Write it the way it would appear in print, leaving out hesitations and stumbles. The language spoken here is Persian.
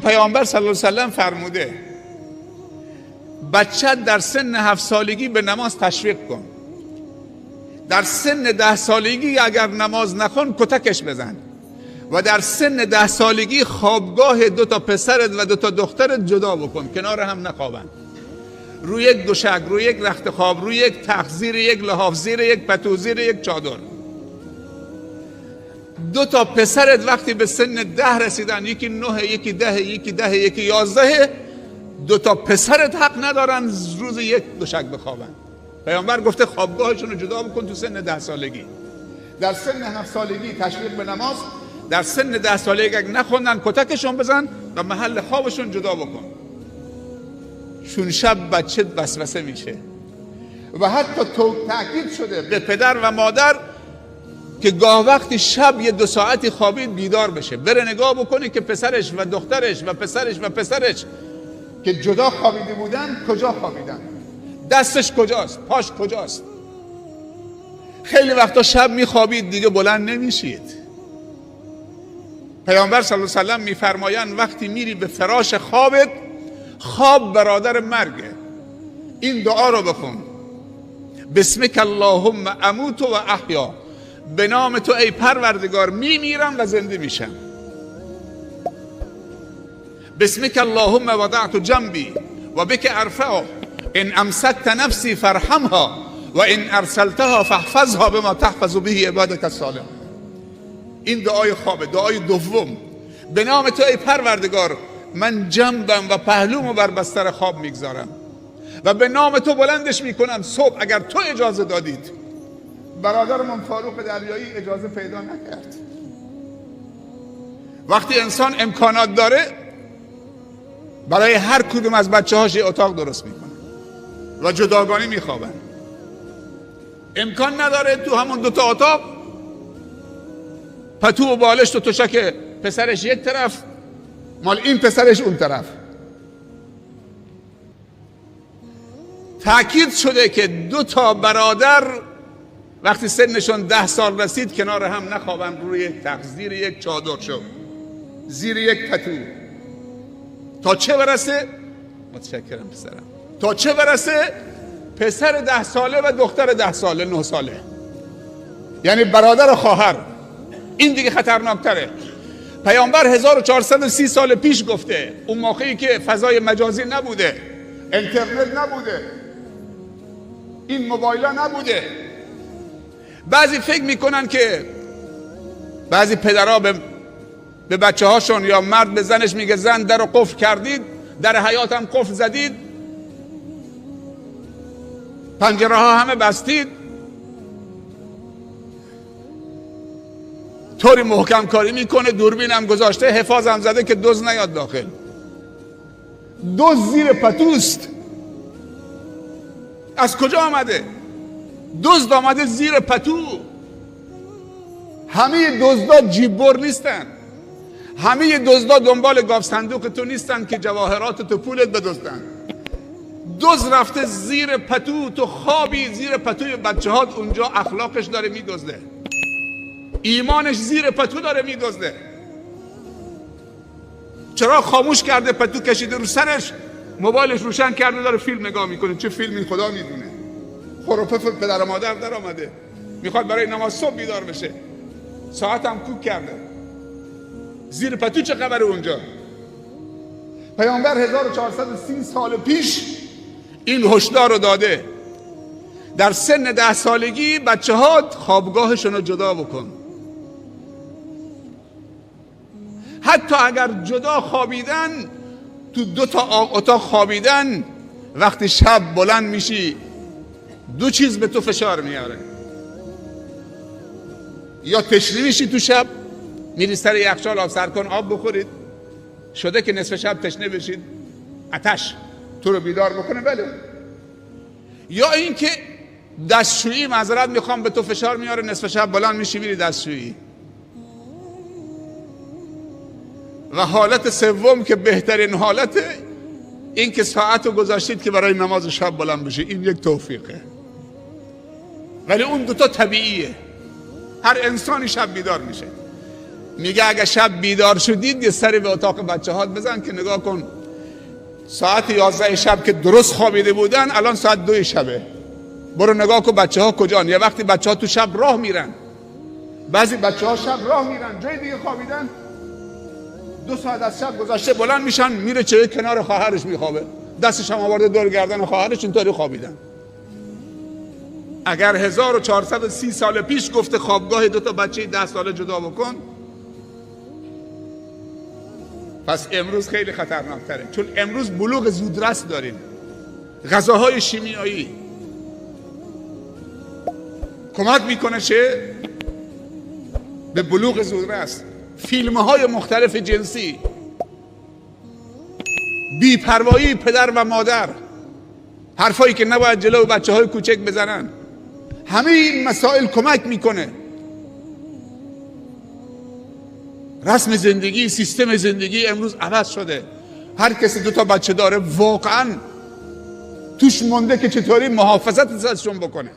پیامبر صلی الله علیه و سلم فرموده بچه در سن 7 سالگی به نماز تشویق کن، در سن 10 سالگی اگر نماز نخون کتکش بزن و در سن 10 سالگی خوابگاه 2 تا پسرت و 2 تا دخترت جدا بکن، کنار هم نخوابن، روی یک دوشک، روی یک رخت خواب، روی یک تخت، زیر یک لحاف، زیر یک پتو، زیر یک چادر. 2 تا پسرت وقتی به سن 10 رسیدن، یکی 9 یکی 10 یکی 10 یکی 11، 2 تا پسرت حق ندارن روز یک دوشک بخوابن. پیامبر گفته خوابگاهشون رو جدا بکن تو سن 10 سالگی. در سن 7 سالگی تشویق به نماز، در سن 10 سالگی اگه نخوندن کتکشون بزن و محل خوابشون جدا بکن. چون شب بچه وسوسه میشه و حتی تاکید شده به پدر و مادر که گاه وقتی شب 1-2 ساعتی خوابید بیدار بشه، بره نگاه بکنه که پسرش و دخترش و پسرش و پسرش که جدا خوابیده بودن کجا خوابیدن، دستش کجاست، پاش کجاست. خیلی وقتا شب میخوابید دیگه بلند نمیشید. پیامبر صلی الله علیه و سلم میفرمایند وقتی میری به فراش خوابت، خواب برادر مرگه، این دعا رو بخون: بسمک اللهم اموت و احیا، به نام تو ای پروردگار میمیرم و زنده میشم. بسمک اللهم وضعت جنبی و بک ارفعه، ان امسکت نفسی فرحمها و ان ارسلتها فاحفظها بما تحفظ به عبادك الصالحین. این دعای خوابه. دعای دوم: به نام تو ای پروردگار من جنبم و پهلومو بر بستر خواب میگذارم و به نام تو بلندش میکنم صبح اگر تو اجازه دادید. برادرمون فاروق دریایی اجازه پیدا نکرد. وقتی انسان امکانات داره برای هر کدوم از بچه‌هاش یه اتاق درست میکنه و جداگانه میخوابن. امکان نداره تو همون 2 تا اتاق پتو و بالشت و تشک پسرش یک طرف، مال این پسرش اون طرف. تأکید شده که 2 تا برادر وقتی سنشون 10 سال رسید کنار هم نخوابن، روی یک تخت، زیر یک چادر شو، زیر یک پتو. تا چه برسه؟ متشکرم پسرم. تا چه برسه؟ پسر 10 ساله و دختر 10 ساله 9 ساله، یعنی برادر و خواهر. این دیگه خطرناکتره. پیامبر 1430 سال پیش گفته، اون موقعی که فضای مجازی نبوده، اینترنت نبوده، این موبایلا نبوده. بعضی فکر میکنن که بعضی پدرها به بچه هاشون یا مرد به زنش میگه زن در رو قفل کردید، در حیات هم قفل زدید، پنجره ها همه بستید، طوری محکم کاری میکنه، دوربین هم گذاشته، حفاظ هم زده که دزد نیاد داخل. دزد زیر پتوست. از کجا آمده؟ دزد آمده زیر پتو. همه دزدا جیببر نیستن، همه دزدا دنبال گاو صندوق تو نیستن که جواهرات تو پولت بدزدن. دزد رفته زیر پتو، تو خوابی زیر پتوی بچه‌هات، اونجا اخلاقش داره میدزده، ایمانش زیر پتو داره میدزده. چرا خاموش کرده، پتو کشیده رو سرش، موبایلش روشن کرده داره فیلم نگاه میکنه. چه فیلمی خدا میدونه. خروپه پدر و مادر در آمده، میخواد برای نماز صبح بیدار بشه، ساعت هم کوک کرده. زیر پتو چه خبره اونجا؟ پیامبر 1430 سال پیش این هشدار رو داده: در سن 10 سالگی بچه ها خوابگاهشون رو جدا بکن. حتی اگر جدا خوابیدن، تو 2 تا اتاق خوابیدن، وقتی شب بلند میشی 2 چیز به تو فشار میاره. یا تشنه میشی، تو شب میری سر یخچال آب سر کن آب بخورید، شده که نصف شب تشنه بشید، آتش تو رو بیدار بکنه. بله. یا اینکه دستشویی، معذرت میخوام، به تو فشار میاره، نصف شب بلند میشی میری دستشویی. و حالت سوم که بهترین حالته، این که ساعت رو گذاشتید که برای نماز شب بلند بشی، این یک توفیقه. ولی اون 2 تا طبیعیه، هر انسانی شب بیدار میشه. میگه اگه شب بیدار شدید یه سری به اتاق بچه هات بزن که نگاه کن ساعت 11 شب که درست خوابیده بودن الان ساعت 2 شبه. برو نگاه کن بچه ها کجان. یه وقتی بچه ها تو شب راه میرن، بعضی بچه ها شب راه میرن جای دیگه خوابیدن، 2 ساعت از شب گذشته بلند میشن میره چه کنار خواهرش میخوابه، دستش هم آورده دور گردن خواهرش اینطوری خوابیدن. اگر 1430 سال پیش گفته خوابگاه 2 تا بچه 10 ساله جدا بکن، پس امروز خیلی خطرناکتره. چون امروز بلوغ زودرس داریم، غذاهای شیمیایی کمک میکنه چه؟ به بلوغ زودرس. فیلم‌های مختلف جنسی، بی‌پروایی پدر و مادر، حرفایی که نباید جلو بچه‌های کوچک بزنن، همه این مسائل کمک میکنه. رسم زندگی، سیستم زندگی امروز عوض شده. هر کسی 2 تا بچه داره واقعا توش مونده که چطوری محافظت ازشون بکنه.